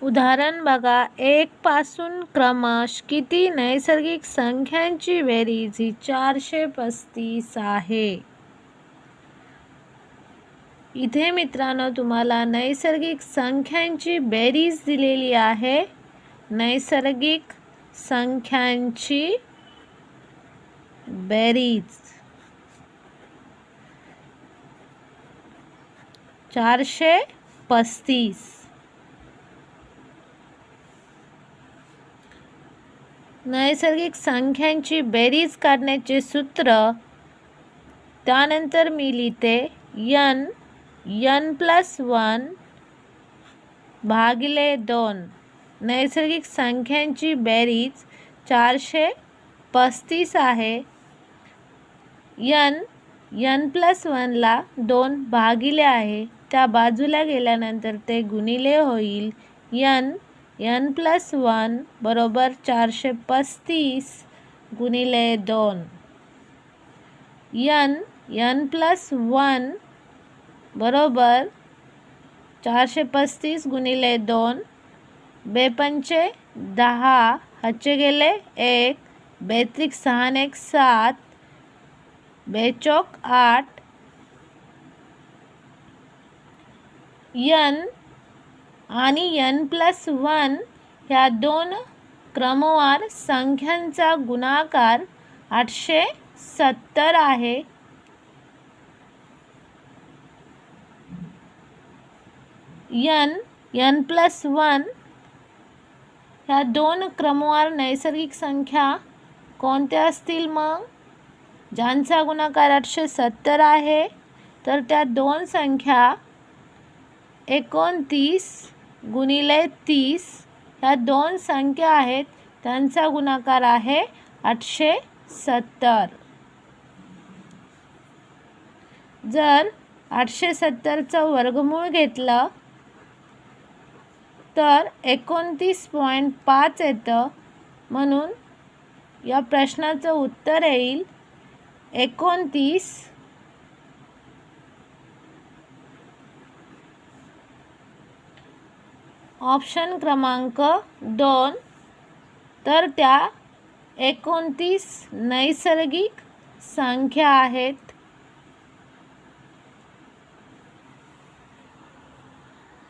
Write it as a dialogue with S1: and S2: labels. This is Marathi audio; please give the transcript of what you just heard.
S1: उदाहरण बघा, 1 पासून क्रमश किती नैसर्गिक संख्यांची बेरीज ही 435 आहे. इथे मित्रांनो तुम्हाला नैसर्गिक संख्यांची बेरीज दिलेली आहे. नैसर्गिक संख्यांची बेरीज 435. नैसर्गिक संख्यांची बेरीज काढण्याचे सूत्र त्यानंतर मी लिहिते n+1 भागिले 2. नैसर्गिक संख्यांची बेरीज 435 आहे. n+1 ला 2 भागिले आहे, त्या बाजूला गेल्यानंतर ते गुणिले होईल. n+1 बरोबर 435 गुणिले 2. n+1 बरोबर 435 गुणिले 2. 2×5 10, हातचे गेले 1, 2 6 1 7, 2 8. n आणि n+1 ह्या दोन क्रमवार संख्यांचा गुणाकार 870 आहे. n+1 ह्या दोन क्रमवार नैसर्गिक संख्या कोणत्या असतील मग? ज्यांचा गुणाकार 870 आहे, तर त्या दोन संख्या 29 गुणिले 30 ह्या दोन संख्या आहेत, त्यांचा गुणाकार आहे 870. जर 870चं वर्गमूळ घेतलं तर 29.5 येतं. म्हणून या प्रश्नाचं उत्तर येईल 29. ऑप्शन क्रमांक 2. तर त्या 29 नैसर्गिक संख्या आहेत.